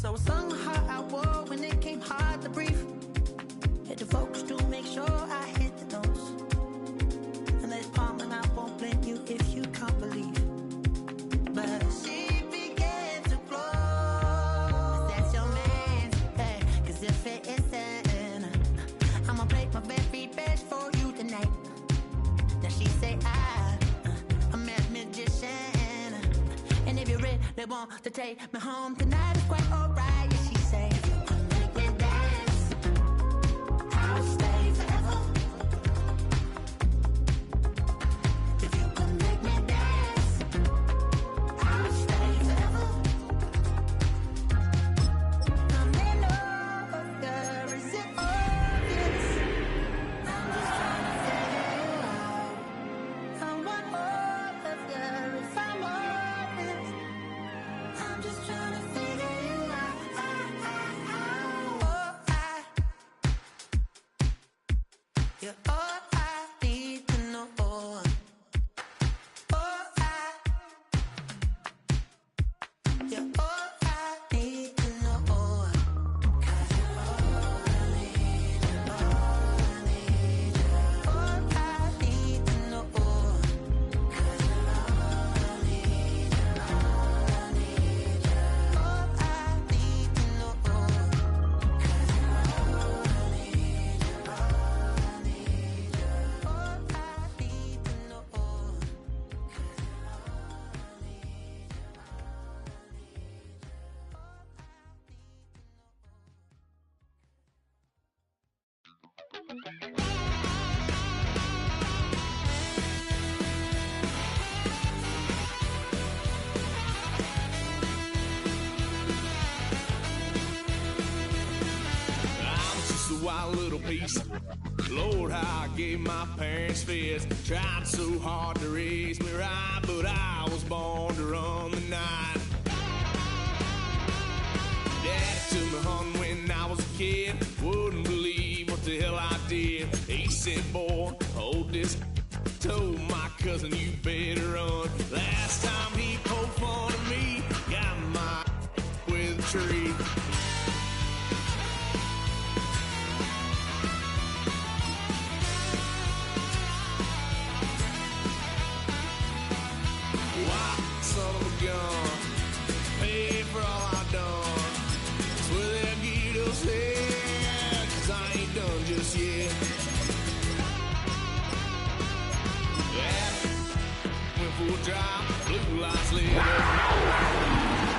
So I sung how I wore when it came hard to breathe. Had to focus to make sure I hit the notes. And there's palm and I won't blame you if you can't believe. But she began to flow. That's your man, hey, cause if it isn't, I'ma play my very best for you tonight. Now she say I'm a magician, and if you're ready, they want to take me home tonight, it's quite alright. Yeah, she say, if you can make me dance, I'll stay forever. If you can make me dance, I'll stay forever. I'm in love, girl, is it obvious? I'm just trying to figure you out. I want all of you if I'm honest. I'm just trying to figure you out. You're all I need to know. You're all I need to know. 'Cause you're all I need, you're all I need, you're all I need to know. 'Cause you're all I need, you're all I need, you're all I need to know. 'Cause you're all I need, you're all I need, you're all I need to know. 'Cause you're all I need, I'm just a wild little piece. Lord, how I gave my parents fits. Tried so hard to raise me right, but I was born to run the night. Daddy took me hunting when I was a kid. Wouldn't believe what the hell I did. He said, boy, hold this. Told my cousin, you better run. Last time he poked fun at me, got my with a tree. Why, son of a gun, pay for all I done. Swear they'll get us here, 'cause I ain't done just yet. Yeah, went full drive, blue lights lit up.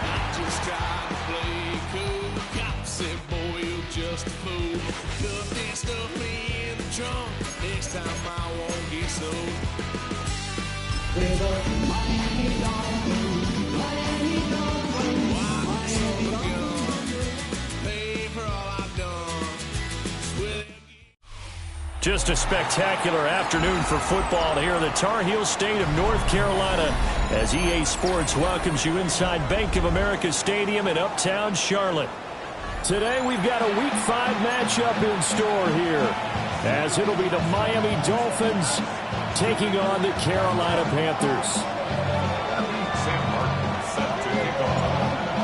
I just tried to play cool. Cop said, boy, you're just a fool. Cuffed and stuffed me in the trunk. Next time I won't get sold. Just a spectacular afternoon for football here in the Tar Heel state of North Carolina as EA Sports welcomes you inside Bank of America Stadium in uptown Charlotte. Today we've got a Week 5 matchup in store here as it'll be the Miami Dolphins taking on the Carolina Panthers.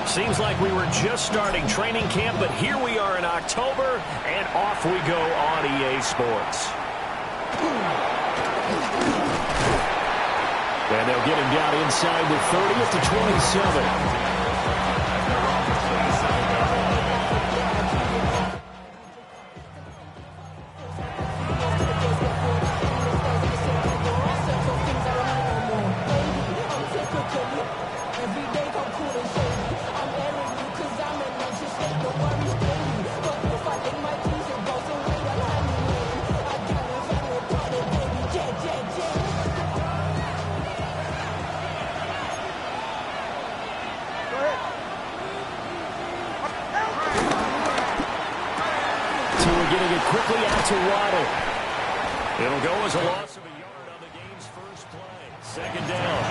Seems like we were just starting training camp, but here we are in October, and off we go on EA Sports. And they'll get him down inside the 30 at the 27. Getting it quickly out to Waddle. It'll go as a loss of a yard on the game's first play. Second down.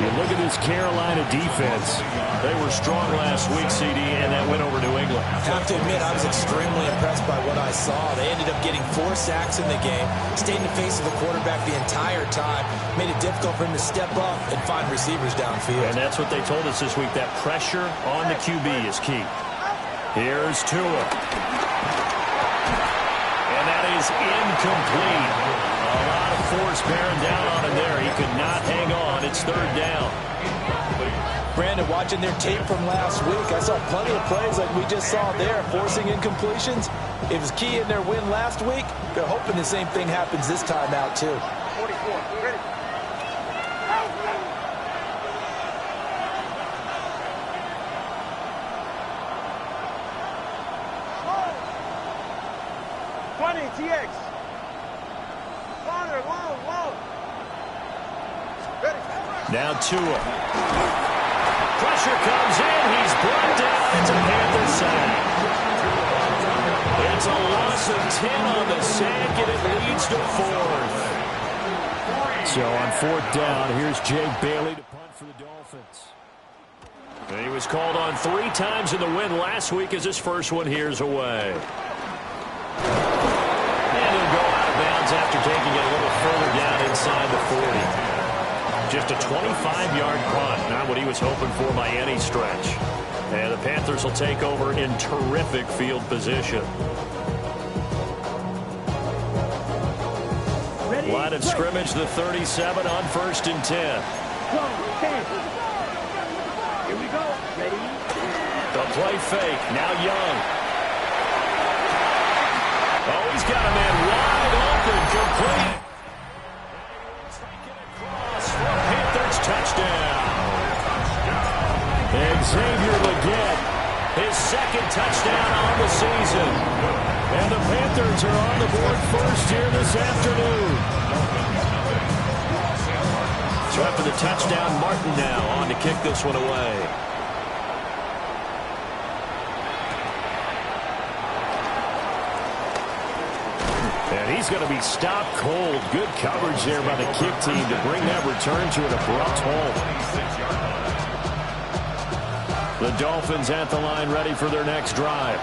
You look at this Carolina defense. They were strong last week, CD, and that went over New England. I have to admit, I was extremely impressed by what I saw. They ended up getting 4 sacks in the game, stayed in the face of the quarterback the entire time, made it difficult for him to step up and find receivers downfield. And that's what they told us this week, that pressure on the QB is key. Here's Tua. And that is incomplete. A lot of force bearing down on him there. He could not hang on. It's third down. Brandon, watching their tape from last week, I saw plenty of plays like we just saw there, forcing incompletions. It was key in their win last week. They're hoping the same thing happens this time out, too. 44, ready. 20, TX. Water, long. Ready. Now Tua. Pressure comes in. He's brought down. It's a Panther sack. It's a loss of 10 on the sack, and it leads to fourth. So on fourth down, here's Jake Bailey to punt for the Dolphins. He was called on 3 times in the win last week as his first one here's away. And he'll go out of bounds after taking it a little further down inside the 40. Just a 25-yard punt, not what he was hoping for by any stretch. And the Panthers will take over in terrific field position. Line of scrimmage, the 37 on 1st and 10. Here we go. Ready? The play fake. Now Young. Oh, he's got a man wide open. Complete. Taken across for a Panthers touchdown. Xavier Legette, his second touchdown on the season. And the Panthers are on the board first here this afternoon. So after the touchdown, Martin now on to kick this one away. And he's going to be stopped cold. Good coverage there by the kick team to bring that return to an abrupt halt. The Dolphins at the line ready for their next drive.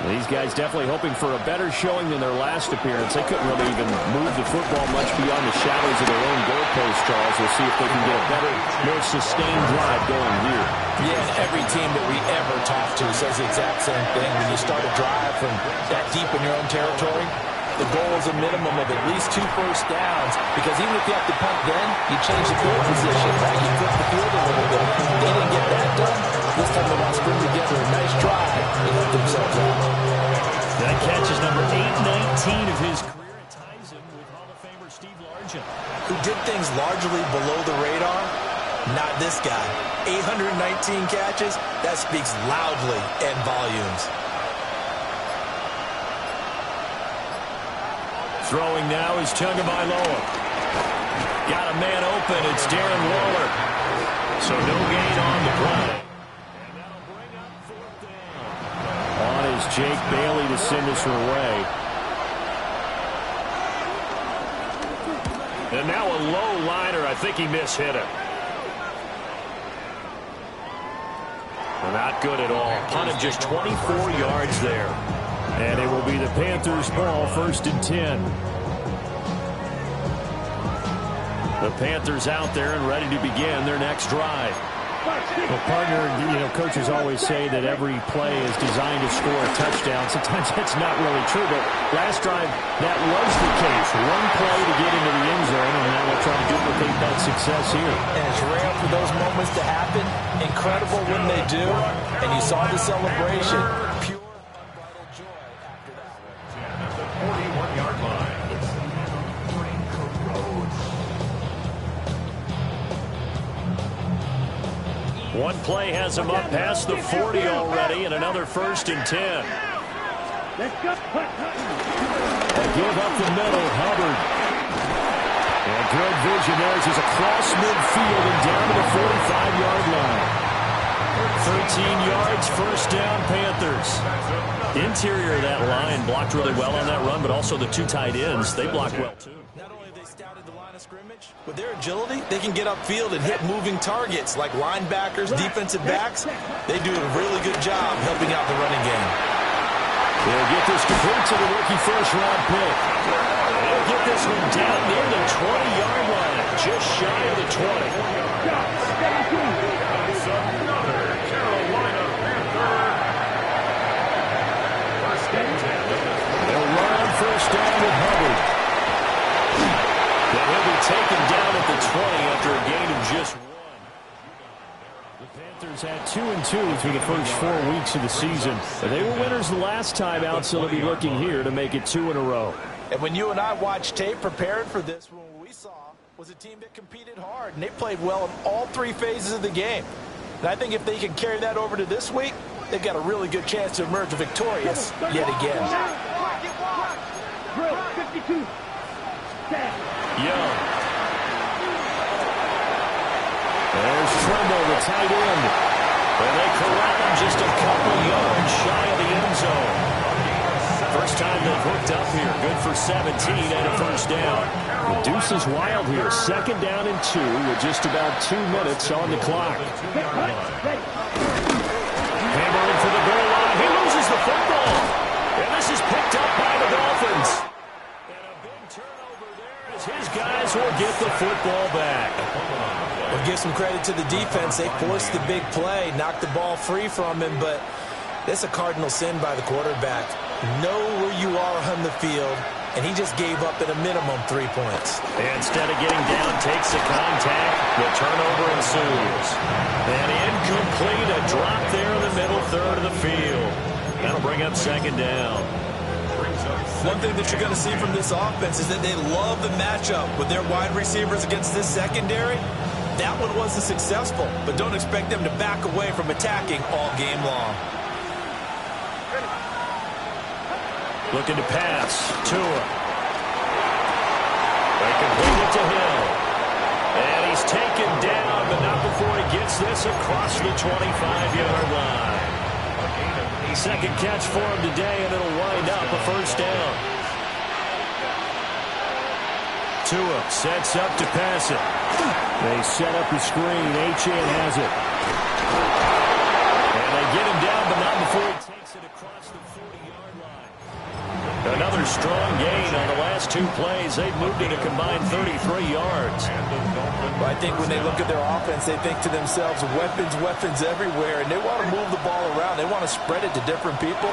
These guys definitely hoping for a better showing than their last appearance. They couldn't really even move the football much beyond the shadows of their own goalpost, Charles. We'll see if they can get a better, more sustained drive going here. Yeah, every team that we ever talk to says the exact same thing. When you start a drive from that deep in your own territory, the goal is a minimum of at least 2 first downs, because even if you have to punt then, you change the field position, right? You flip the field a little bit. They didn't get that done. This time they want to string together a nice drive and help themselves out. That catch is number 819 of his career. It ties him with Hall of Famer Steve Largent, who did things largely below the radar. Not this guy. 819 catches, that speaks loudly in volumes. Throwing now is Tagovailoa. Got a man open. It's Darren Waller. So no gain on the play. And that'll bring up fourth down. On is Jake Bailey to send us away. And now a low liner. I think he mishit it. Not good at all. Punted just 24 yards there. And it will be the Panthers' ball, 1st and 10. The Panthers out there and ready to begin their next drive. Well, partner, coaches always say that every play is designed to score a touchdown. Sometimes that's not really true, but last drive, that was the case. One play to get into the end zone, and now we'll try to duplicate that success here. And it's rare for those moments to happen. Incredible when they do. And you saw the celebration. Pure, unbridled joy after that. At the 41-yard line. One play has him up past the 40 already, and another 1st and 10. Let's go. A give up the middle, Hubbard. And good vision there as he's across midfield and down to the 45-yard line. 13 yards, 1st down, Panthers. Interior of that line blocked really well on that run, but also the 2 tight ends, they blocked well too. Not only have they scouted the line of scrimmage, with their agility, they can get upfield and hit moving targets like linebackers, defensive backs. They do a really good job helping out the running game. They'll get this complete to the rookie first-round pick. They'll get this one down near the 20-yard line, just shy of the 20. 2-2 through the first 4 weeks of the season. But they were winners the last time out, so they'll be looking here to make it 2 in a row. And when you and I watched tape preparing for this, what we saw was a team that competed hard, and they played well in all 3 phases of the game. And I think if they can carry that over to this week, they've got a really good chance to emerge victorious yet again. Drill 52. Young. There's Trimble, the tight end. And they corral him just a couple yards shy of the end zone. First time they've hooked up here. Good for 17 and a first down. The deuce is wild here. 2nd down and 2 with just about 2 minutes on the clock. Hammering for the goal line. He loses the football. And this is picked up by the Dolphins. And a big turnover there as his guys will get the football back. We'll give some credit to the defense. They forced the big play, knocked the ball free from him, but that's a cardinal sin by the quarterback. Know where you are on the field, and he just gave up at a minimum 3 points. Instead of getting down, takes the contact. The turnover ensues. And incomplete, a drop there in the middle third of the field. That'll bring up 2nd down. One thing that you're going to see from this offense is that they love the matchup with their wide receivers against this secondary. That one wasn't successful, but don't expect them to back away from attacking all game long. Looking to pass. Tua. They complete it to Hill. And he's taken down, but not before he gets this across the 25-yard line. Second catch for him today, and it'll wind up a first down. Tua sets up to pass it. They set up the screen. Achane has it. And they get him down, but not before he takes it across the 40-yard line. Another strong gain on the last 2 plays. They've moved it a combined 33 yards. Well, I think when they look at their offense, they think to themselves, weapons, weapons everywhere, and they want to move the ball around. They want to spread it to different people,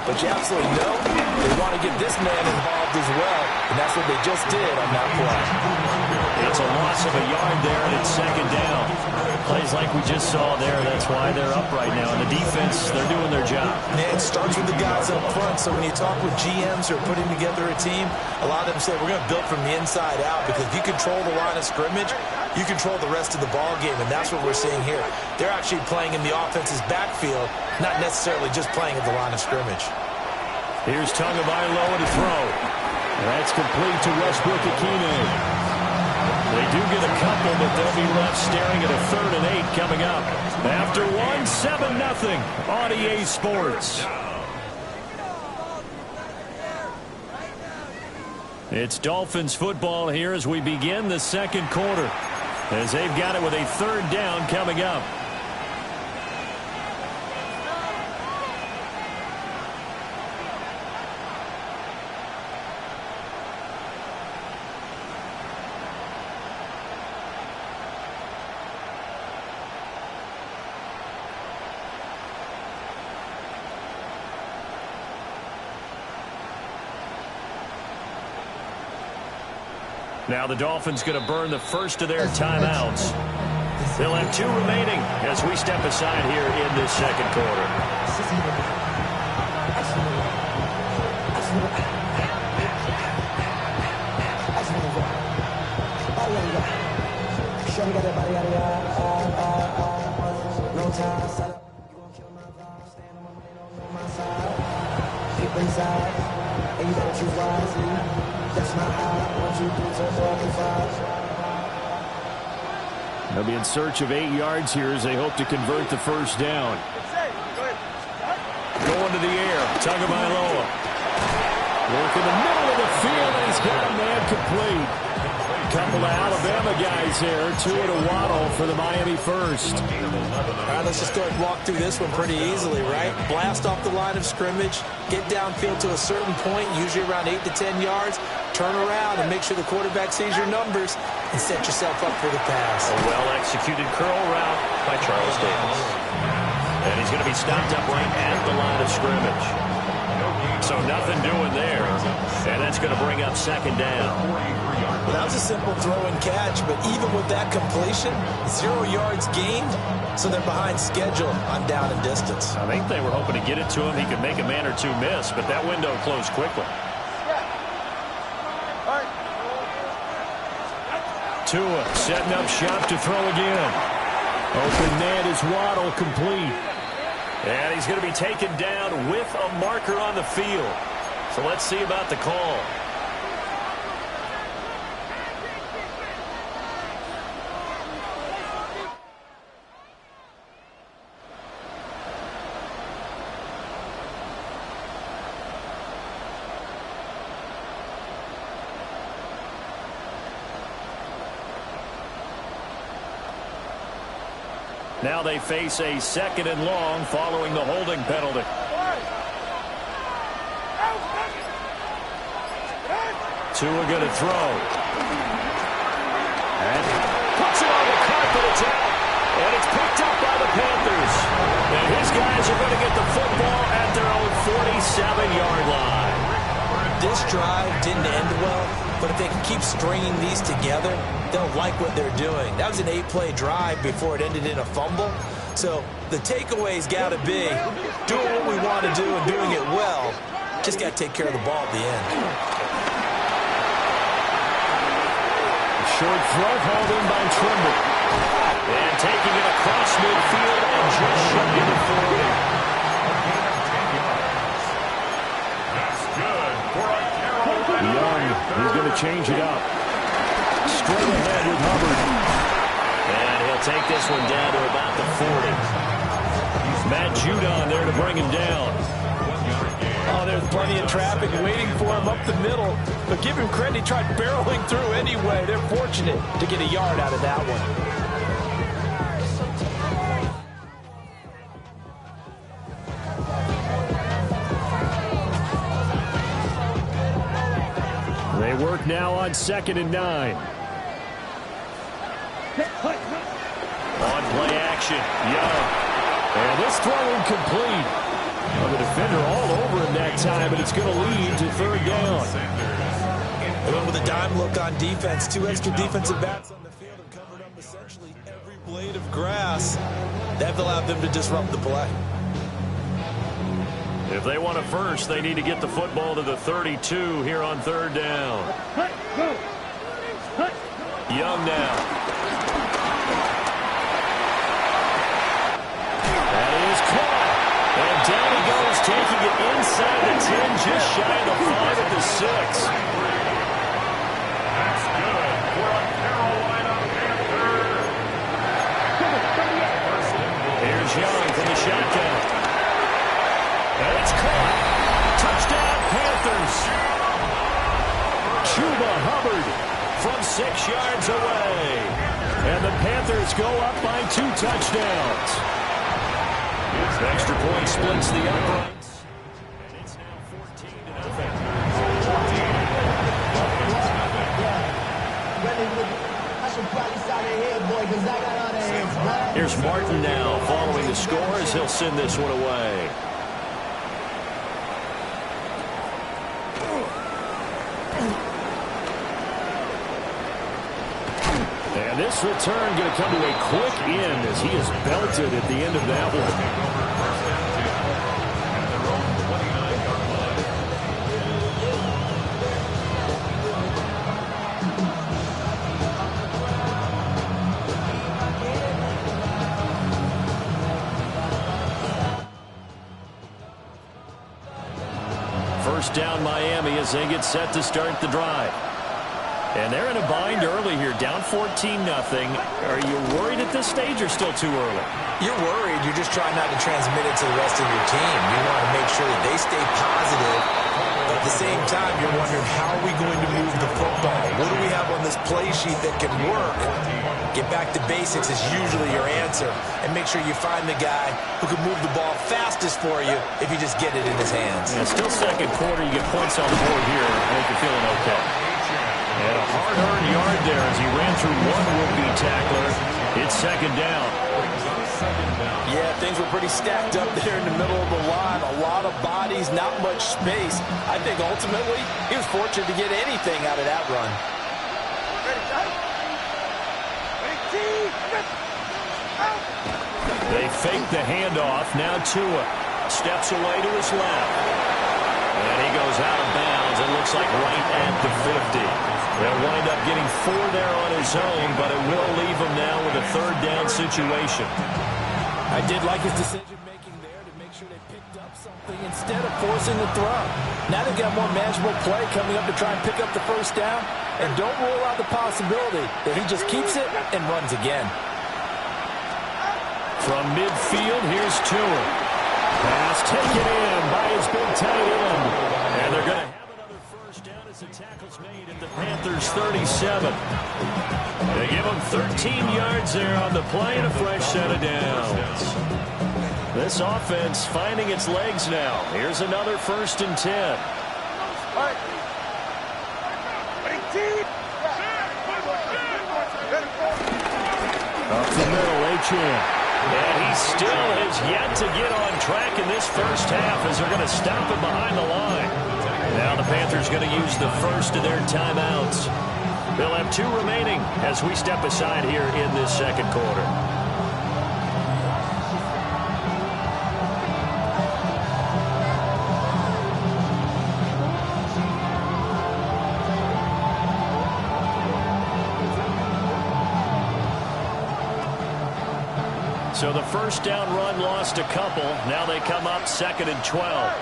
but you absolutely know they want to get this man involved as well, and that's what they just did on that play. It's a loss of a yard there, and it's 2nd down. Plays like we just saw there. That's why they're up right now. And the defense, they're doing their job. Yeah, it starts with the guys up front. So when you talk with GMs who are putting together a team, a lot of them say, we're going to build from the inside out, because if you control the line of scrimmage, you control the rest of the ball game, and that's what we're seeing here. They're actually playing in the offense's backfield, not necessarily just playing at the line of scrimmage. Here's Tagovailoa to throw. That's complete to Westbrook-Ikhine. They do get a couple, but they'll be left staring at a 3rd and 8 coming up. After 7-0 on EA Sports. It's Dolphins football here as we begin the 2nd quarter, as they've got it with a 3rd down coming up. Now the Dolphins going to burn the first of their timeouts. They'll have 2 remaining as we step aside here in this 2nd quarter. They'll be in search of 8 yards here as they hope to convert the first down. Going to the air, Tagovailoa. Work in the middle of the field, and he's got a man complete. A couple of Alabama guys there, Tua to Waddle for the Miami first. All right, let's just go and walk through this one pretty easily, right? Blast off the line of scrimmage, get downfield to a certain point, usually around 8 to 10 yards, turn around and make sure the quarterback sees your numbers and set yourself up for the pass. A well-executed curl route by Charles Davis. And he's going to be stopped up right at the line of scrimmage. So nothing doing there. And that's going to bring up 2nd down. Well, that was a simple throw and catch, but even with that completion, 0 yards gained, so they're behind schedule on down and distance. I think they were hoping to get it to him. He could make a man or two miss, but that window closed quickly. Tua setting up shop to throw again. Open man is Waddle, complete. And he's going to be taken down with a marker on the field. So let's see about the call. Now they face a 2nd and long following the holding penalty. Tua going to throw. And puts it on the carpet. It's out. And it's picked up by the Panthers. And his guys are going to get the football at their own 47-yard line. This drive didn't end well, but if they can keep stringing these together, they'll like what they're doing. That was an 8-play drive before it ended in a fumble. So the takeaway's got to be doing what we want to do and doing it well. Just got to take care of the ball at the end. Short throw hauled in by Trimble. And taking it across midfield and just shy of the 40. Young, he's going to change it up. Straight ahead with Hubbard. And he'll take this one down to about the 40. Matt Judon there to bring him down. Oh, there's plenty of traffic waiting for him up the middle. But give him credit, he tried barreling through anyway. They're fortunate to get a yard out of that one. They work now on 2nd and 9. On play action, Young. And this throw incomplete. Well, the defender all over him that time, but it's going to lead to 3rd down. They went with a dime look on defense. 2 extra defensive backs on the field and covered up essentially every blade of grass. That allowed them to disrupt the play. If they want a first, they need to get the football to the 32 here on 3rd down. Young now. That is caught. And down he goes, taking it inside the 10, just shy of the 5 at the 6. That's good for a Carolina Panther. Here's Young from the shotgun. And it's caught. Touchdown, Panthers. Chuba Hubbard from 6 yards away. And the Panthers go up by 2 touchdowns. Extra point splits the uprights. And it's now 14-0. Here's Martin now following the score as he'll send this one away. And this return going to come to a quick end as he is belted at the end of that one. First down Miami as they get set to start the drive. And they're in a bind early here, down 14-0. Are you worried at this stage or still too early? You're worried. You're just trying not to transmit it to the rest of your team. You want to make sure that they stay positive. But at the same time, you're wondering, how are we going to move the football? What do we have on this play sheet that can work? Get back to basics is usually your answer. And make sure you find the guy who can move the ball fastest for you if you just get it in his hands. Yeah, still second quarter. You get points on the board here. I think you're feeling okay. And a hard-earned yard there as he ran through one rookie tackler. It's 2nd down. Yeah, things were pretty stacked up there in the middle of the line. A lot of bodies, not much space. I think ultimately he was fortunate to get anything out of that run. They fake the handoff. Now Tua steps away to his left. And he goes out of bounds. It looks like right at the 50. They'll wind up getting 4 there on his own, but it will leave him now with a third down situation. I did like his decision-making there to make sure they picked up something instead of forcing the throw. Now they've got more manageable play coming up to try and pick up the first down. And don't rule out the possibility that he just keeps it and runs again. From midfield, here's Tua. Pass taken in by his big tight end. And they're going to have another first down as the tackle's made at the Panthers' 37. They give him 13 yards there on the play and a fresh set of downs. This offense finding its legs now. Here's another 1st and 10. Up the middle, Achane. And he still has yet to get on track in this first half as they're going to stop him behind the line. Now the Panthers going to use the first of their timeouts. They'll have 2 remaining as we step aside here in this second quarter. So the first down run lost a couple. Now they come up 2nd and 12.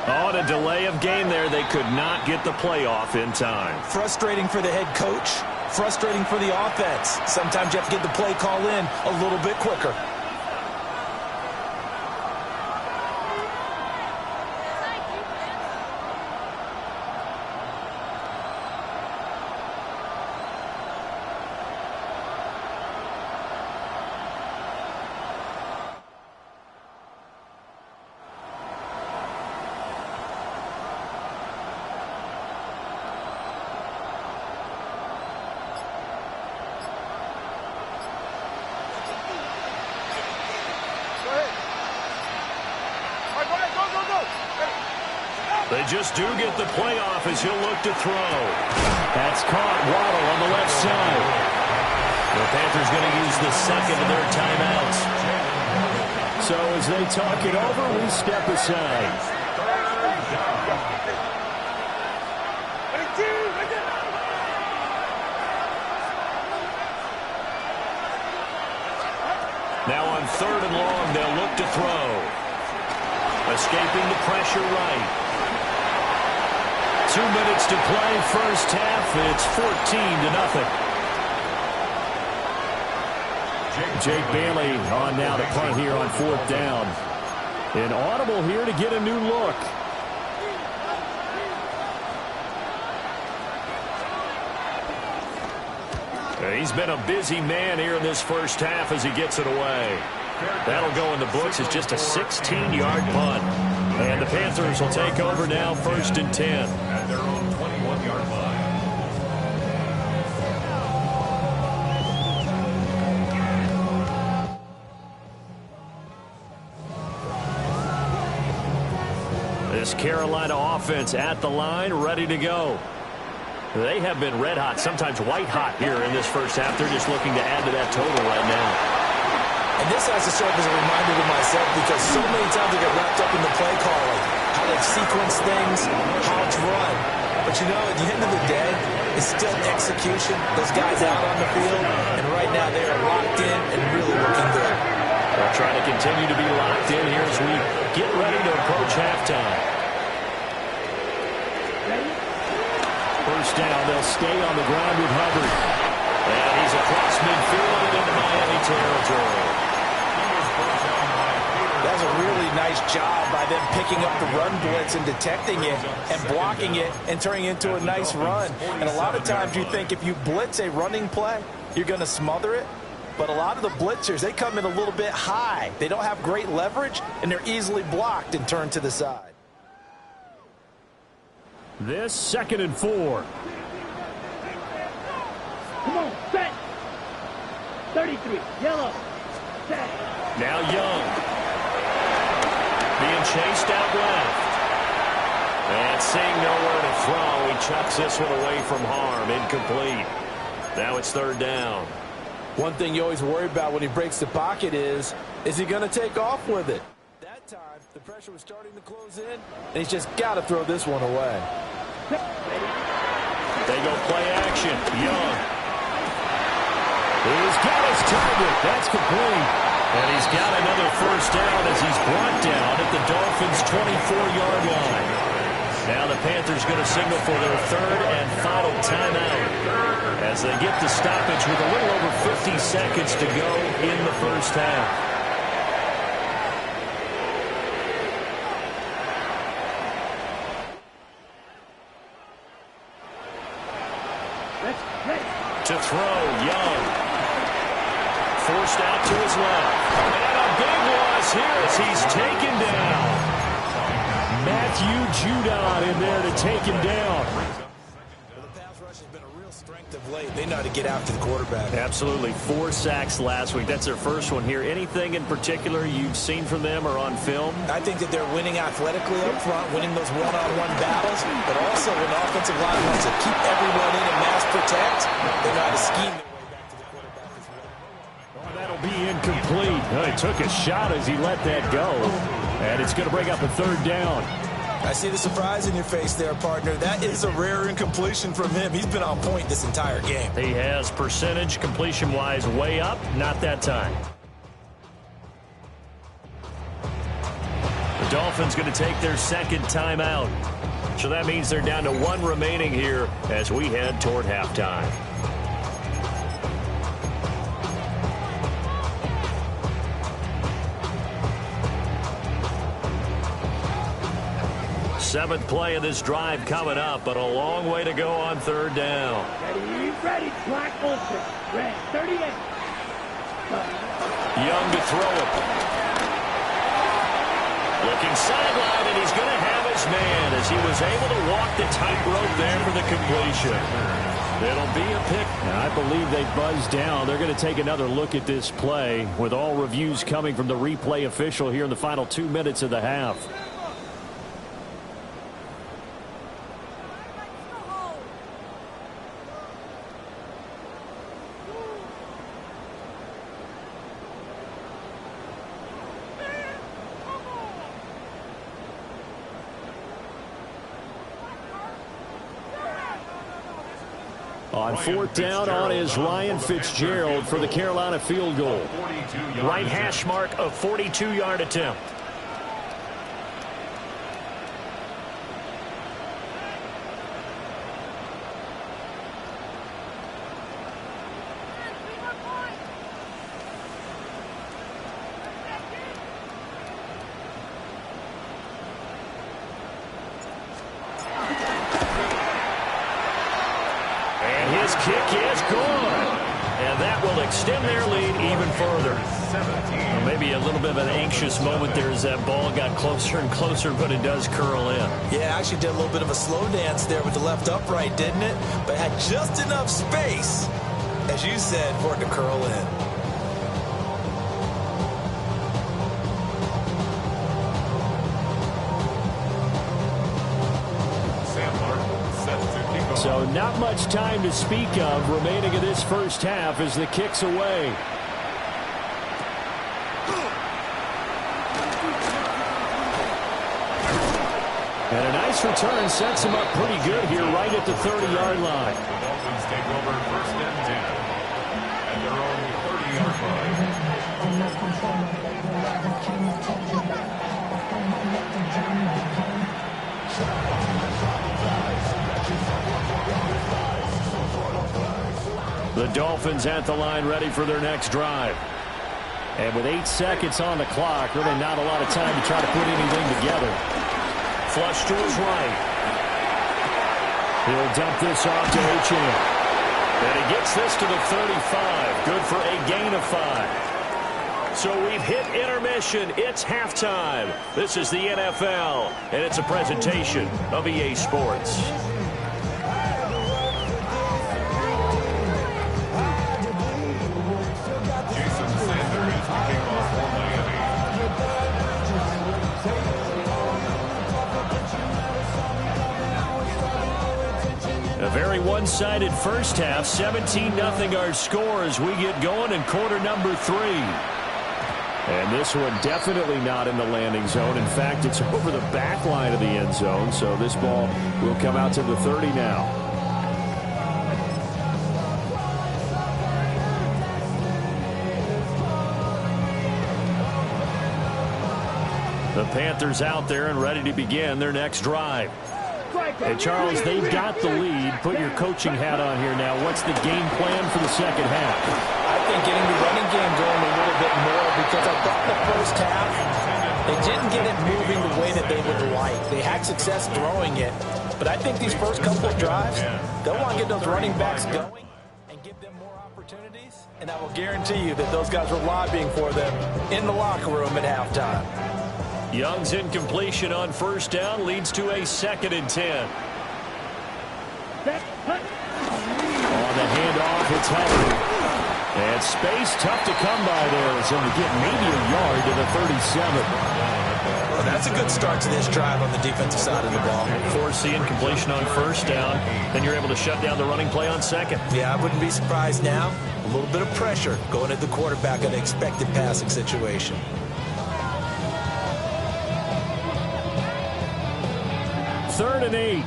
On a delay of game there, they could not get the playoff in time. Frustrating for the head coach. Frustrating for the offense. Sometimes you have to get the play call in a little bit quicker. They just do get the playoff as he'll look to throw. That's caught. Waddle on the left side. The Panthers going to use the second of their timeouts. So as they talk it over, we step aside. Now on 3rd and long, they'll look to throw. Escaping the pressure right. 2 minutes to play first half. It's 14-0. Jake Bailey on now to punt here on 4th down. An audible here to get a new look. He's been a busy man here in this first half as he gets it away. That'll go in the books as just a 16-yard punt. And the Panthers will take over now 1st and 10. At their own 21-yard line. This Carolina offense at the line, ready to go. They have been red hot, sometimes white hot here in this first half. They're just looking to add to that total right now. And this has to serve as a reminder to myself because so many times I get wrapped up in the play calling, how they sequence things, how it's run. But you know, at the end of the day, it's still execution. Those guys out on the field, and right now they are locked in and really looking good. They'll try to continue to be locked in here as we get ready to approach halftime. First down, they'll stay on the ground with Hubbard. And he's across midfield and into Miami territory. That's a really nice job by them picking up the run blitz and detecting it and blocking it and turning it into a nice run. And a lot of times you think if you blitz a running play, you're going to smother it. But a lot of the blitzers, they come in a little bit high. They don't have great leverage, and they're easily blocked and turned to the side. This 2nd and 4. Come on, set. 33, yellow. Set. Now Young. being chased out left. And seeing nowhere to throw, he chucks this one away from harm. Incomplete. Now it's third down. One thing you always worry about when he breaks the pocket is he going to take off with it? That time, the pressure was starting to close in, and he's just got to throw this one away. They go play action. Young. He's got his target. That's complete. And he's got another first down as he's brought down at the Dolphins' 24-yard line. Now the Panthers going to signal for their third and final timeout as they get the stoppage with a little over 50 seconds to go in the first half. To throw, Young. Forced out to his left. And a big loss here as he's taken down. Matthew Judon in there to take him down. Well, the pass rush has been a real strength of late. They know how to get after the quarterback. Absolutely. 4 sacks last week. That's their first one here. Anything in particular you've seen from them or on film? I think that they're winning athletically up front, winning those one-on-one battles, but also when the offensive line wants to keep everyone in and mass protect, they know how to scheme their way back to the quarterback as well. Oh, that'll be incomplete. He took a shot as he let that go. And it's going to bring up a third down. I see the surprise in your face there, partner. That is a rare incompletion from him. He's been on point this entire game. He has percentage completion-wise way up. Not that time. The Dolphins going to take their second timeout. So that means they're down to 1 remaining here as we head toward halftime. Seventh play of this drive coming up, but a long way to go on third down. Ready, black open. Red, 38. Young to throw it. Looking sideline, and he's going to have his man as he was able to walk the tightrope there for the completion. It'll be a pick. I believe they buzzed down. They're going to take another look at this play with all reviews coming from the replay official here in the final 2 minutes of the half. On fourth down on is Ryan Fitzgerald for the Carolina field goal. Right hash mark of 42-yard attempt. His kick is good. And that will extend their lead even further. Well, maybe a little bit of an anxious moment there as that ball got closer and closer, but it does curl in. Yeah, actually did a little bit of a slow dance there with the left upright, didn't it? But had just enough space, as you said, for it to curl in. So not much time to speak of remaining in this first half as the kick's away. And a nice return sets him up pretty good here right at the 30-yard line. The Dolphins take over first and 10 at their own 30-yard line. The Dolphins at the line ready for their next drive. And with 8 seconds on the clock, really not a lot of time to try to put anything together. Flush to his right. He'll dump this off to H.M. And he gets this to the 35. Good for a gain of 5. So we've hit intermission. It's halftime. This is the NFL, and it's a presentation of EA Sports. A very one-sided first half. 17-0 our score as we get going in quarter number 3. And this one definitely not in the landing zone. In fact, it's over the back line of the end zone. So this ball will come out to the 30 now. The Panthers out there and ready to begin their next drive. Hey, Charles, they've got the lead. Put your coaching hat on here now. What's the game plan for the second half? I think getting the running game going a little bit more, because I thought the first half, they didn't get it moving the way that they would like. They had success throwing it, but I think these first couple of drives, they'll want to get those running backs going and give them more opportunities, and I will guarantee you that those guys were lobbying for them in the locker room at halftime. Young's incompletion on first down leads to a 2nd and 10. On the handoff, it's Hubbard. And space tough to come by there. So we get maybe a yard to the 37. Well, that's a good start to this drive on the defensive side of the ball. Force the incompletion on first down. Then you're able to shut down the running play on second. Yeah, I wouldn't be surprised now. A little bit of pressure going at the quarterback in an expected passing situation. 3rd and 8.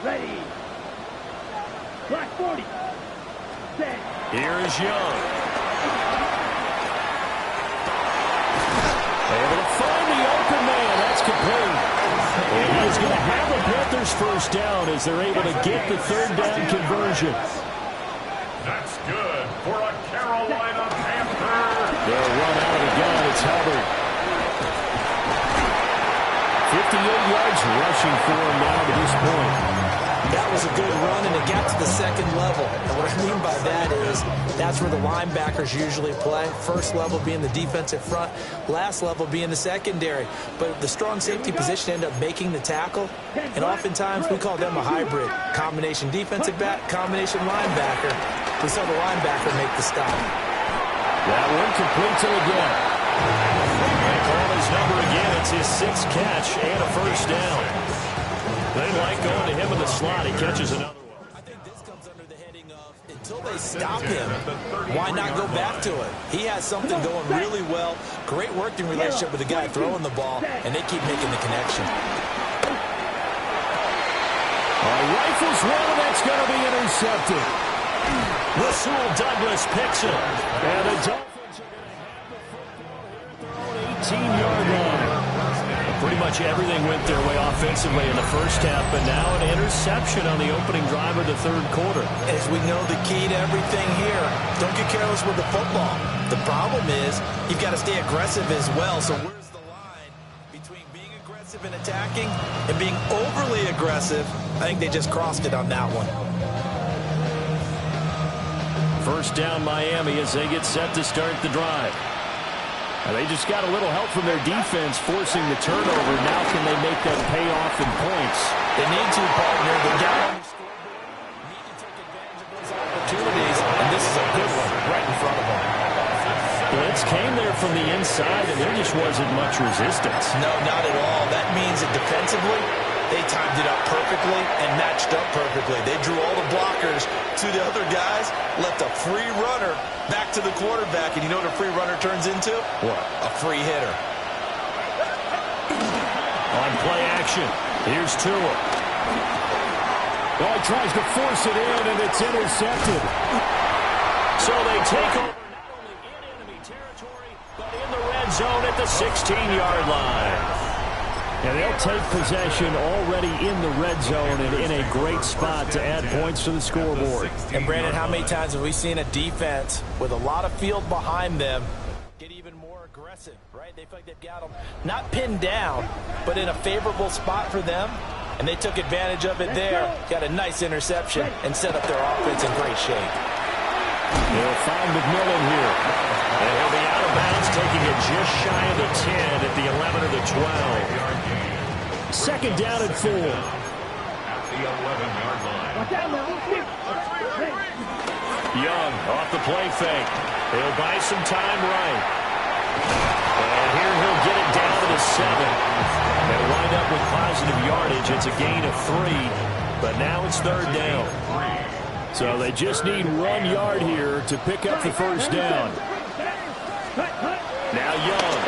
Ready. Black 40. Set. Here is Young. Able to find the open man. That's complete. And he's going to have the Panthers first down as they're able to get the 3rd down conversion. That's good for a Carolina Panther. They'll run out of the gun. It's Hubbard. 58 yards rushing for him now to this point. That was a good run, and it got to the second level. And what I mean by that is that's where the linebackers usually play. First level being the defensive front, last level being the secondary. But the strong safety position ended up making the tackle, and oftentimes we call them a hybrid. Combination defensive back, combination linebacker. We saw the linebacker make the stop. That one complete to again. They call his number again. It's his 6th catch and a first down. They like going to him in the slot. He catches another one. I think this comes under the heading of until they stop him, why not go back to it? He has something going really well. Great working relationship with the guy throwing the ball, and they keep making the connection. Rifles one, and that's going to be intercepted. Rasul Douglas picks it. And the Dolphins are going to have the football here at their own 18-yard line. Pretty much everything went their way offensively in the first half, but now an interception on the opening drive of the 3rd quarter. As we know, the key to everything here, don't get careless with the football. The problem is you've got to stay aggressive as well. So where's the line between being aggressive and attacking and being overly aggressive? I think they just crossed it on that one. First down Miami as they get set to start the drive. They just got a little help from their defense forcing the turnover. Now can they make that pay off in points? They need to, partner. They got on the scoreboard. Need to take advantage of those opportunities, and this is a good one right in front of them. Blitz came there from the inside, and there just wasn't much resistance. No, not at all. That means that defensively, they timed it up perfectly and matched up perfectly. They drew all the blockers to the other guys, left a free runner back to the quarterback, and you know what a free runner turns into? What? A free hitter. On play action, here's Tua. Oh, he tries to force it in, and it's intercepted. So they take over not only in enemy territory, but in the red zone at the 16-yard line. And they'll take possession already in the red zone and in a great spot to add points to the scoreboard. And, Brandon, how many times have we seen a defense with a lot of field behind them get even more aggressive, right? They feel like they've got them not pinned down, but in a favorable spot for them, and they took advantage of it there. Got a nice interception and set up their offense in great shape. They'll find McMillan here. And he'll be out of bounds, taking it just shy of the 10 at the 11 or the 12. Second down and 4. At the 11-yard line. Young off the play fake. He'll buy some time right. And here he'll get it down to the 7. And wind up with positive yardage. yardage. It's a gain of 3, but now it's third down. So they just need 1 yard here to pick up the first down. Now Young.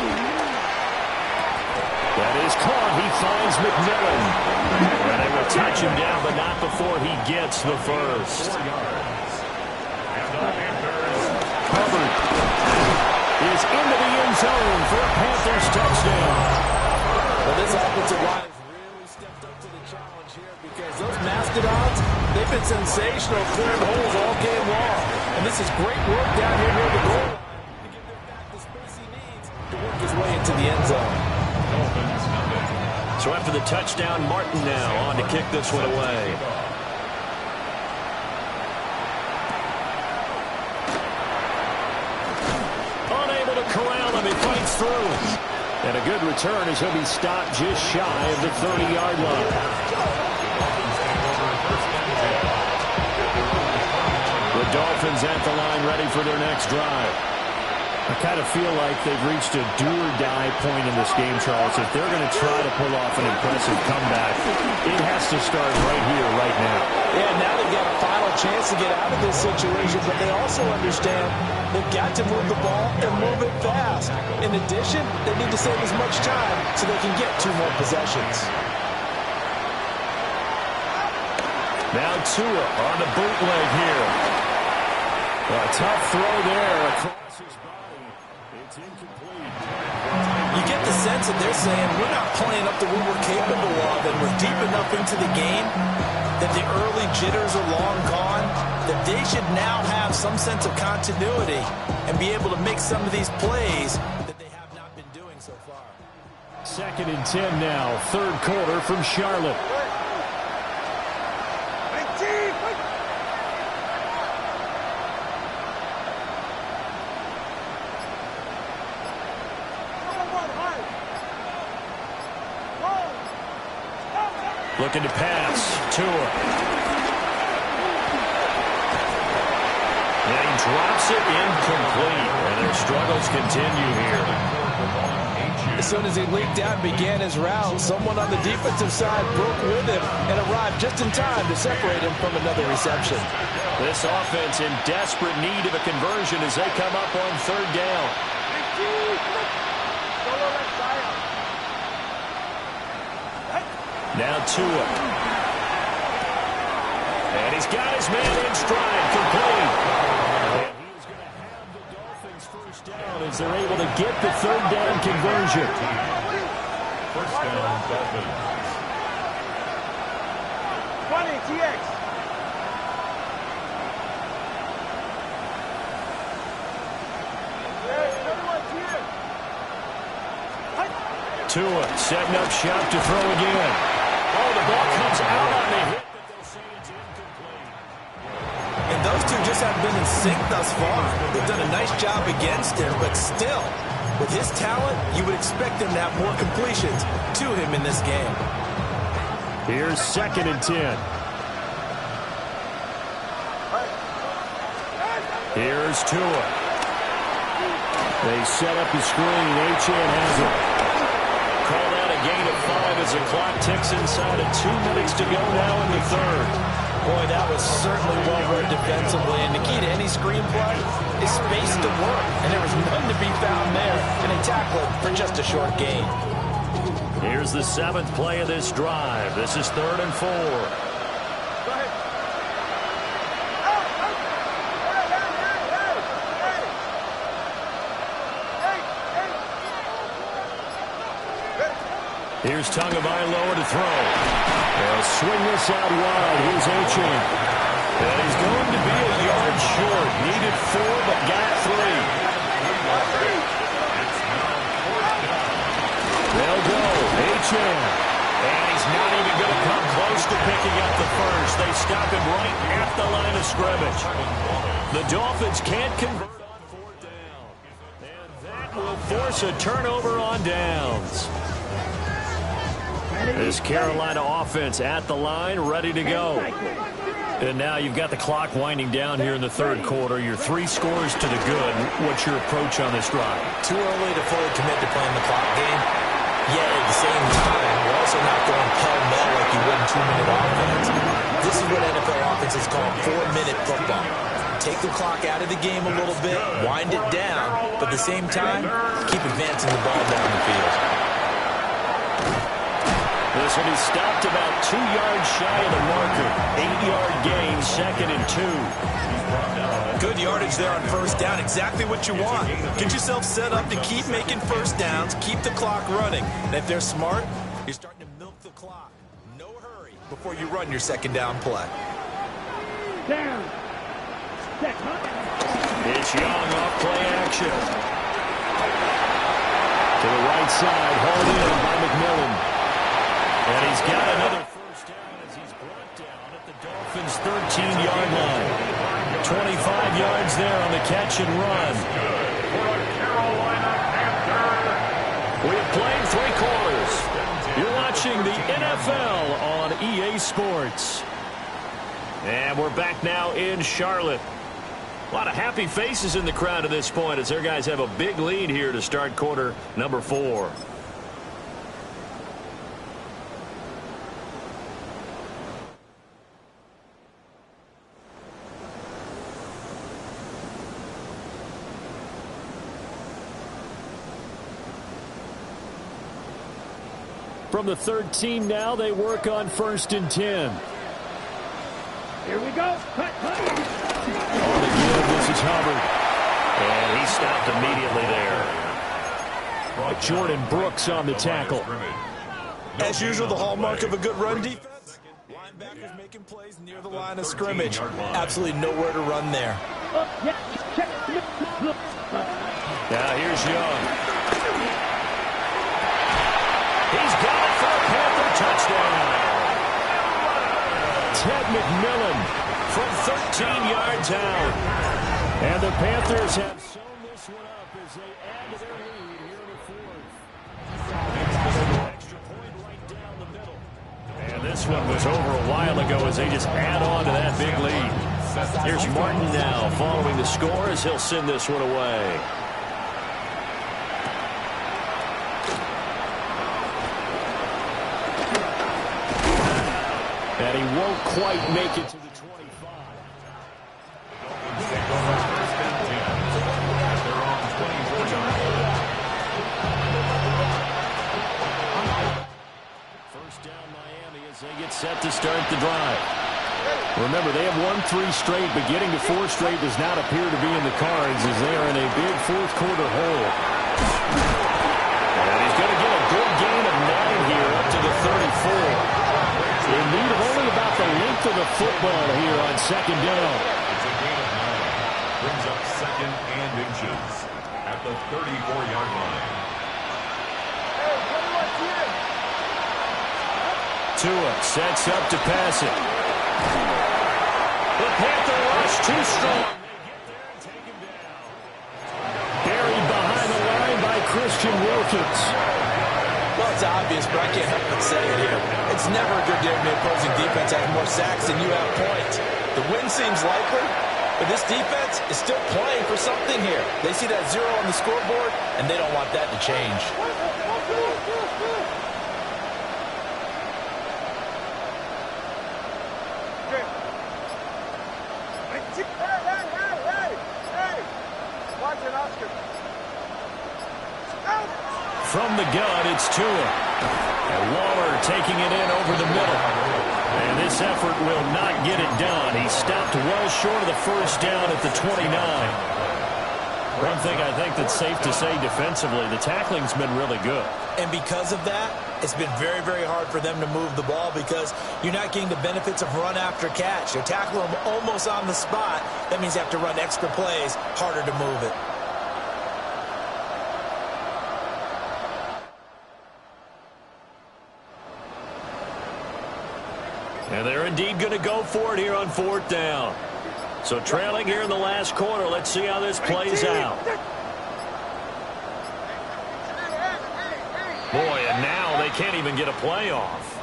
That is caught. He finds McMillan. And they will touch him down, but not before he gets the first. Hubbard is into the end zone for a Panthers touchdown. Well, this offensive line has really stepped up to the challenge here because those Mastodons, they've been sensational clearing holes all game long. And this is great work down here near the goal line to give their back the space he needs to work his way into the end zone. So after the touchdown, Martin now on to kick this one away. Unable to corral him, he fights through. And a good return as he'll be stopped just shy of the 30-yard line. The Dolphins at the line ready for their next drive. I kind of feel like they've reached a do-or-die point in this game, Charles. If they're going to try to pull off an impressive comeback, it has to start right here, right now. Yeah, now they've got a final chance to get out of this situation, but they also understand they've got to move the ball and move it fast. In addition, they need to save as much time so they can get 2 more possessions. Now Tua on the bootleg here. A tough throw there across his body. It's incomplete. You get the sense that they're saying we're not playing up to what we're capable of, and we're deep enough into the game that the early jitters are long gone, that they should now have some sense of continuity and be able to make some of these plays that they have not been doing so far. 2nd and 10 now, third quarter from Charlotte. Looking to pass. Tua. And he drops it incomplete. And their struggles continue here. As soon as he leaked out and began his route, someone on the defensive side broke with him and arrived just in time to separate him from another reception. This offense in desperate need of a conversion as they come up on third down. Now Tua. And he's got his man in stride, complete. And he's going to have the Dolphins first down as they're able to get the third down conversion. First down, Dolphins. 20, TX. Tua setting up shop to throw again. Oh, the ball comes out on the hit, but they'll say it's incomplete. And those two just haven't been in sync thus far. They've done a nice job against him, but still, with his talent, you would expect him to have more completions to him in this game. Here's 2nd and 10. Here's Tua. They set up the screen. Achane has it. Called out a gain of 5 as the clock ticks inside of 2 minutes to go now in the third. Boy, that was certainly well read defensively, and the key to any screen play is space to work, and there was none to be found there, and they tackle it for just a short gain. Here's the 7th play of this drive. This is 3rd and 4. Here's Tagovailoa to throw. They'll swing this out wide. Here's Achane. And he's going to be a yard short. Needed 4, but got 3. They'll go. Achane. And he's not even going to come close to picking up the first. They stop him right at the line of scrimmage. The Dolphins can't convert on 4th down. And that will force a turnover on downs. This Carolina offense at the line, ready to go. And now you've got the clock winding down here in the third quarter. Your 3 scores to the good. What's your approach on this drive? Too early to fully commit to playing the clock game. Yet at the same time, we're also not going pell-mell like 2-minute offense. This is what NFL offenses call 4-minute football. Take the clock out of the game a little bit, wind it down, but at the same time, keep advancing the ball down the field. This one is stopped about 2 yards shy of the marker. 8-yard gain, 2nd and 2. Good yardage there on first down. Exactly what you want. Get yourself set up to keep making first downs, keep the clock running. And if they're smart, you're starting to milk the clock. No hurry before you run your second down play. Down. It's Young off play action. To the right side, hauled in by McMillan. And he's got another first down as he's brought down at the Dolphins' 13-yard line. 25 yards there on the catch and run. We have played 3 quarters. You're watching the NFL on EA Sports. And we're back now in Charlotte. A lot of happy faces in the crowd at this point as their guys have a big lead here to start quarter number 4. From the 13 now, they work on 1st and 10. Here we go. Cut. On the give, this is Hubbard. And he stopped immediately there. Jordan Brooks on the tackle. As usual, the hallmark of a good run defense. Linebackers making plays near the line of scrimmage. Absolutely nowhere to run there. Now here's Young. He's got it for a Panther touchdown. Ted McMillan from 13 yards out. And the Panthers have sewn this one up as they add to their lead here in the 4th. Extra point right down the middle. And this one was over a while ago as they just add on to that big lead. Here's Martin now following the score as he'll send this one away. And he won't quite make it to the 25. First down Miami as they get set to start the drive. Remember, they have won 3 straight, but getting to 4 straight does not appear to be in the cards as they are in a big 4th quarter hole. And he's going to get a good gain of 9 here up to the 34. They need only about the length of the football here on 2nd down. It's a gain of 9. Brings up 2nd and inches at the 34-yard line. Tua sets up to pass it. The Panther rush too strong. They get there and take him down. Buried behind the line by Christian Wilkins. Well, it's obvious, but I can't help but say it here. It's never a good day when the opposing defense has more sacks than you have points. The win seems likely, but this defense is still playing for something here. They see that 0 on the scoreboard, and they don't want that to change. From the gun, it's Tua. And Waller taking it in over the middle. And this effort will not get it done. He stopped well short of the first down at the 29. One thing I think that's safe to say defensively, the tackling's been really good. And because of that, it's been very, very hard for them to move the ball because you're not getting the benefits of run after catch. You're tackling them almost on the spot. That means you have to run extra plays, harder to move it. And they're indeed going to go for it here on 4th down. So trailing here in the last quarter, let's see how this plays out. Boy, and now they can't even get a play off.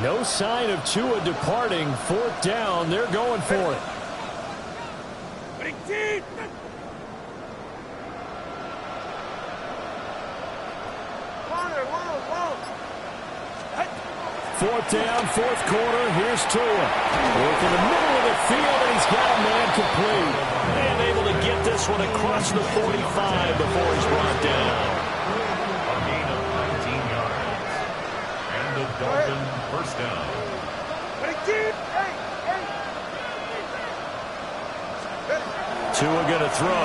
No sign of Tua departing. 4th down. They're going for it. Fourth down, 4th quarter. Here's Tua. Work in the middle of the field, and he's got a man complete. And able to get this one across the 45 before he's brought down. A gain of 19 yards. And the Dolphin first down. Tua going to throw.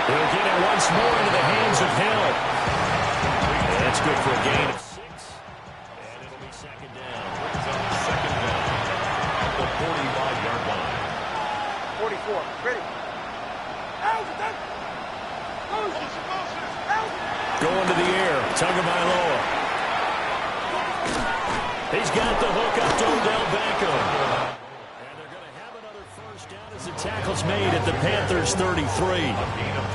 He'll get it once more into the hands of Hill. And that's good for a gain of 6. And it'll be 2nd down. Brings up 2nd down at the 45-yard line. 44. Ready. Going to the air. Tagovailoa. He's got the hook up to Odell Beckham. And they're going to have another first down as the tackle's made at the Panthers 33. A gain of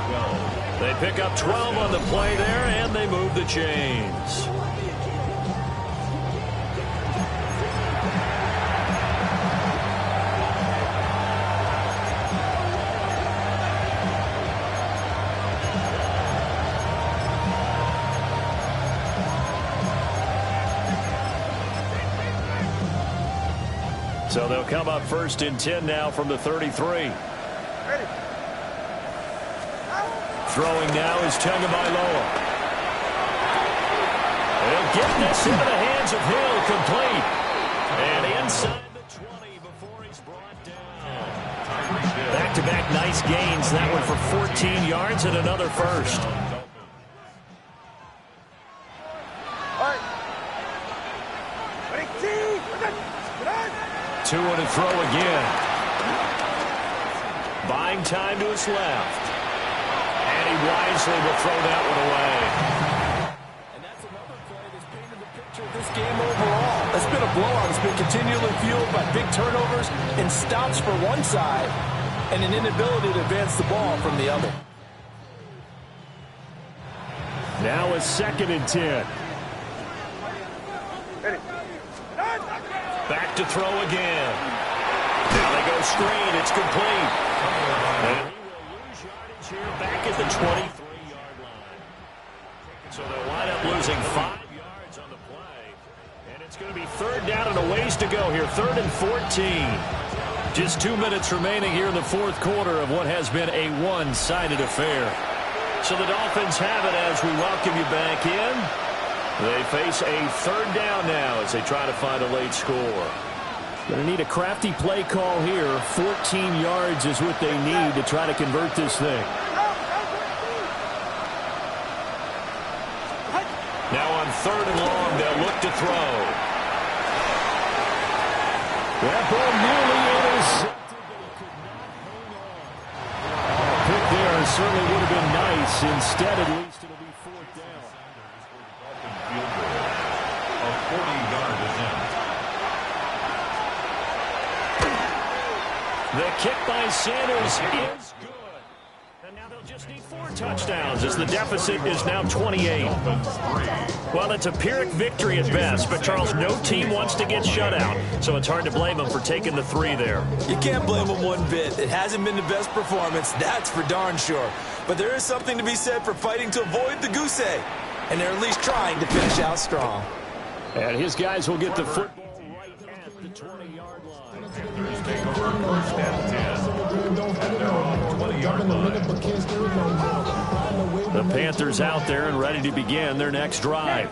12. They pick up 12 on the play there, and they move the chains. So they'll come up 1st and 10 now from the 33. Ready. Throwing now is Tagovailoa. He'll get this into the hands of Hill, complete. And inside the 20 before he's brought down. Back-to-back nice gains. That one for 14 yards and another first. Tua to throw again. Buying time to his left. And he wisely will throw that one away. And that's another play that's painted the picture of this game overall. It's been a blowout. It's been continually fueled by big turnovers and stops for one side and an inability to advance the ball from the other. Now a 2nd and 10. Back to throw again. Now they go screen. It's complete. And he will lose yardage here back at the 23-yard line. So they'll wind up losing 5 yards on the play. And it's going to be 3rd down and a ways to go here. 3rd and 14. Just 2 minutes remaining here in the 4th quarter of what has been a one-sided affair. So the Dolphins have it as we welcome you back in. They face a 3rd down now as they try to find a late score. Going to need a crafty play call here. 14 yards is what they need to try to convert this thing. Now on 3rd and long, they'll look to throw. That ball nearly intercepted, but he could not hang on. Pick there certainly would have been nice. Instead, at least it'll be 4th down. Field goal. A 40-yard attempt. The kick by Sanders is good. And now they'll just need 4 touchdowns as the deficit is now 28. Well, it's a Pyrrhic victory at best, but Charles, no team wants to get shut out, so it's hard to blame them for taking the 3 there. You can't blame them one bit. It hasn't been the best performance, that's for darn sure. But there is something to be said for fighting to avoid the goose egg. And they're at least trying to finish out strong. And his guys will get the football right at the 20-yard line. Panthers take over 1st and 10. And they're on 20-yard line. The Panthers out there and ready to begin their next drive.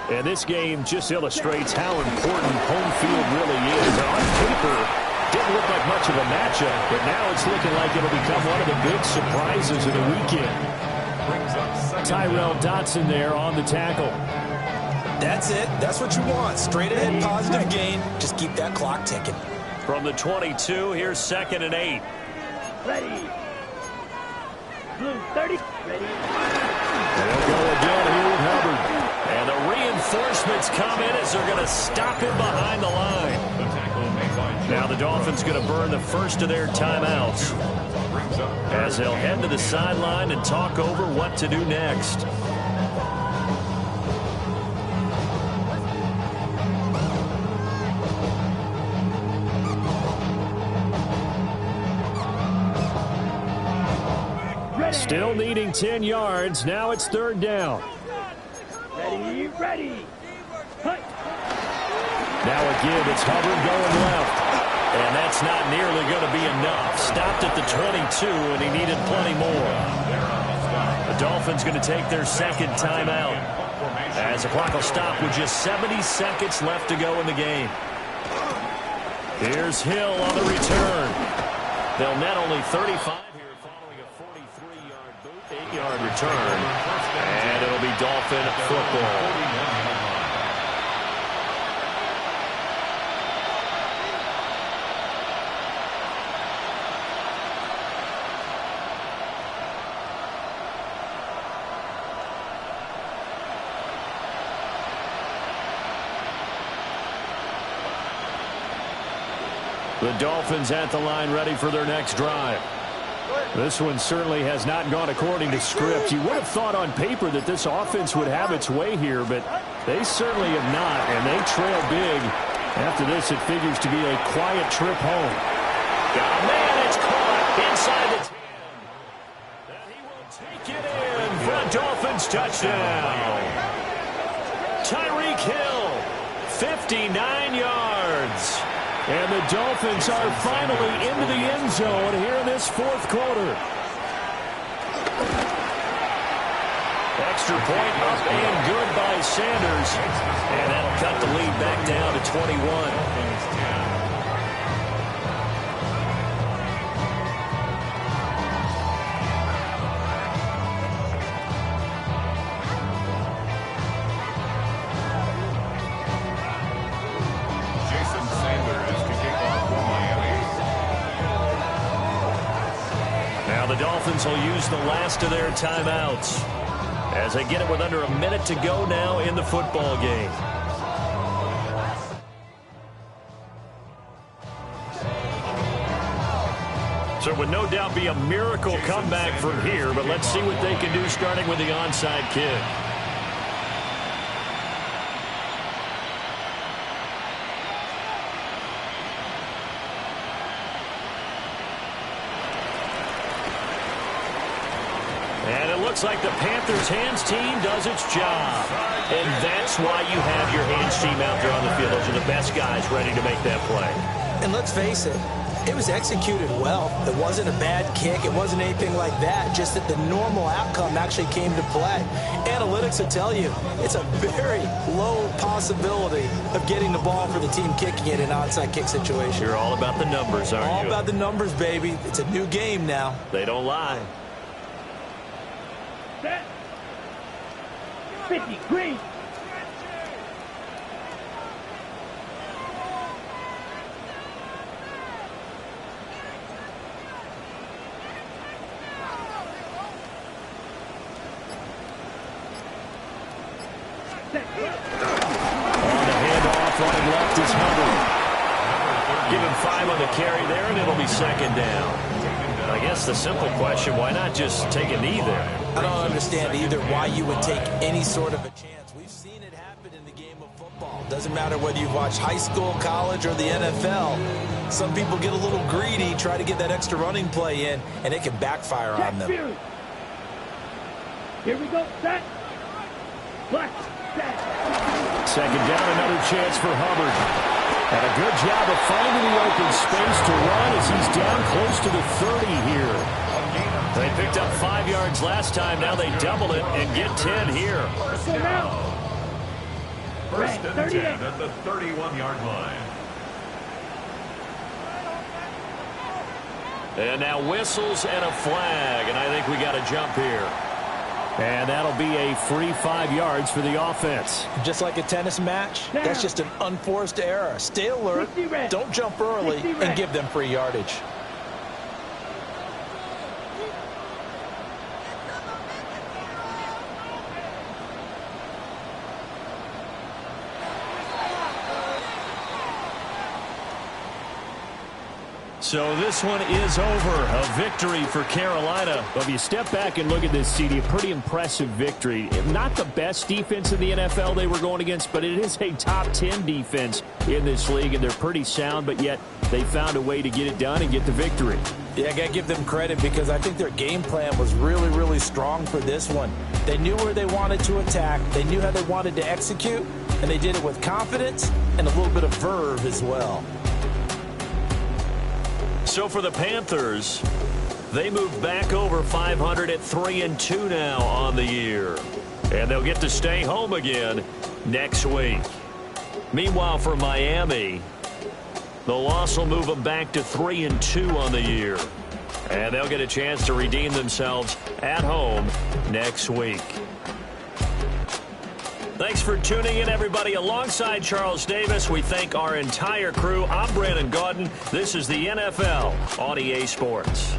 And this game just illustrates how important home field really is. On paper, didn't look like much of a matchup, but now it's looking like it'll become one of the big surprises of the weekend. Tyrell Dotson there on the tackle. That's it. That's what you want. Straight ahead, positive gain. Just keep that clock ticking. From the 22, here's 2nd and 8. Ready. Blue 30. Ready. They'll go again here with Hubbard. And the reinforcements come in as they're going to stop him behind the line. Now the Dolphins going to burn the first of their timeouts as they'll head to the sideline and talk over what to do next. Still needing 10 yards. Now it's 3rd down. Ready, ready. Hut. Now again, it's Hubbard going left. And that's not nearly going to be enough. Stopped at the 22, and he needed plenty more. The Dolphins going to take their 2nd timeout, as the clock will stop with just 70 seconds left to go in the game. Here's Hill on the return. They'll net only 35 here following a 43-yard boot, 8-yard return. And it'll be Dolphin football. The Dolphins at the line ready for their next drive. This one certainly has not gone according to script. You would have thought on paper that this offense would have its way here, but they certainly have not, and they trail big. After this, it figures to be a quiet trip home. Got a man, it's caught inside the 10. And he will take it in for a Dolphins touchdown. Tyreek Hill, 59 yards. And the Dolphins are finally into the end zone here in this 4th quarter. Extra point up and good by Sanders. And that'll cut the lead back down to 21. Dolphins will use the last of their timeouts as they get it with under a minute to go now in the football game. So it would no doubt be a miracle comeback from here, but let's see what they can do starting with the onside kick. Looks like the Panthers hands team does its job. And that's why you have your hands team out there on the field. Those are the best guys ready to make that play. And let's face it, it was executed well. It wasn't a bad kick. It wasn't anything like that. Just that the normal outcome actually came to play. Analytics will tell you it's a very low possibility of getting the ball for the team kicking it in an onside kick situation. You're all about the numbers, aren't you? All about the numbers, baby. It's a new game now. They don't lie. Set. 50, green. On the handoff, running left is Hubbard. Give him 5 on the carry there, and it'll be 2nd down. I guess the simple question, why not just take a knee there? I don't understand either why you would take any sort of a chance. We've seen it happen in the game of football. Doesn't matter whether you've watched high school, college, or the NFL. Some people get a little greedy, try to get that extra running play in, and it can backfire on them. Here we go, set. Left, set. 2nd down, another chance for Hubbard. And a good job of finding the open space to run as he's down close to the 30 here. They picked up 5 yards last time. Now they double it and get 10 here. So now, 1st and 10 at the 31-yard line. And now whistles and a flag. And I think we got a jump here. And that'll be a free 5 yards for the offense. Just like a tennis match, that's just an unforced error. Stay alert, don't jump early, and give them free yardage. So this one is over. A victory for Carolina. But if you step back and look at this, CD, a pretty impressive victory. Not the best defense in the NFL they were going against, but it is a top 10 defense in this league, and they're pretty sound, but yet they found a way to get it done and get the victory. Yeah, I got to give them credit because I think their game plan was really, really strong for this one. They knew where they wanted to attack. They knew how they wanted to execute, and they did it with confidence and a little bit of verve as well. So for the Panthers, they move back over 500 at 3-2 now on the year. And they'll get to stay home again next week. Meanwhile, for Miami, the loss will move them back to 3-2 on the year. And they'll get a chance to redeem themselves at home next week. Thanks for tuning in, everybody. Alongside Charles Davis, we thank our entire crew. I'm Brandon Gaudin. This is the NFL on EA Sports.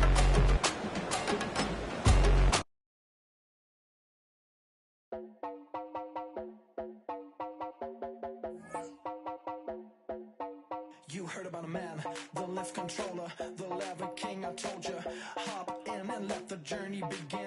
You heard about a man, the lift controller, the lever king. I told you, hop in and let the journey begin.